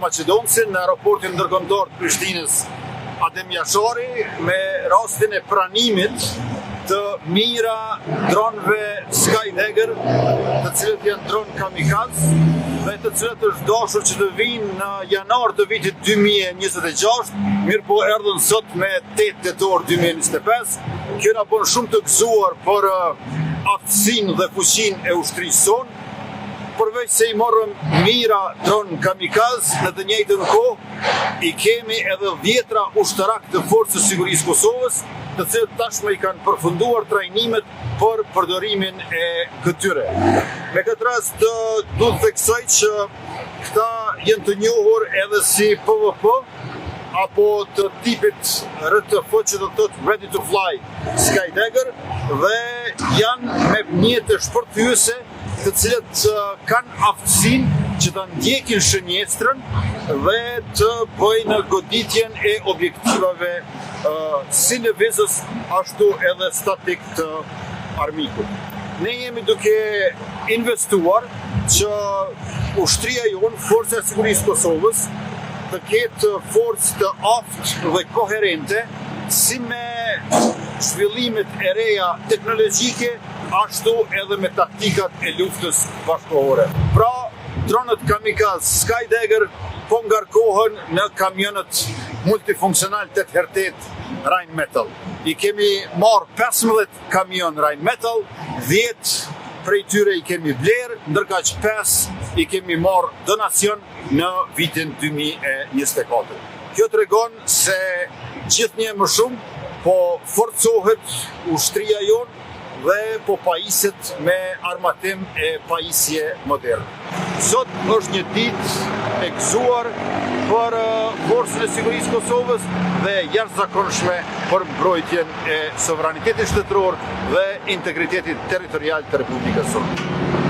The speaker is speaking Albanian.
Maqedonësin në aeroportin ndërkombëtar të Prishtinës Adem Jashari me rastin e pranimit të mira dronëve Skydagger, të cilët janë dronë kamikaz dhe të cilët është dashur që të vinë në janar të vitit 2026, mirë po erdhën sot me 8 tetor 2025. Kjo na bën shumë të gëzuar për aftësinë dhe fuqinë e ushtrisë sonë. Përveç se i morëm mira dronë kamikaz, në të njëjtën kohë i kemi edhe 10 ushtarak të Forcës së Sigurisë Kosovës, të cilët tashmë i kanë përfunduar trajnimet për përdorimin e këtyre. Me këtë rast duhet të theksoj që këta janë të njohur edhe si PVP apo të tipit RTF që do të thotë Ready to Fly Skydagger, dhe janë me mjete shpërthyese të cilët kanë aftësinë që të ndjekin shënjestrën dhe të bëjnë goditjen e objektivave si në vezës ashtu edhe statik të armikut. Ne jemi duke investuar që ushtria jonë, Forca e Sigurisë Kosovës, të ketë forcë të aftë dhe koherente, si me zhvillimet e reja teknologjike, ashtu edhe me taktikat e luftës bashkëkohore. Pra, dronët kamikaz Skydagger po ngarkohen në kamionët multifunksional 8x8 Rheinmetall. I kemi marrë 15 kamion Rheinmetall, 10 prej tyre i kemi blerë, ndërka që 5 i kemi marrë donacion në vitin 2024. Kjo tregon se gjithnjë më shumë po forcohet ushtria jonë dhe po pajiset me armatim e pajisje moderne. Sot është një ditë e gëzuar për Forcën e Sigurisë Kosovës dhe jashtëzakonshme për mbrojtjen e sovranitetit shtetëror dhe integritetit territorial të Republikës sonë.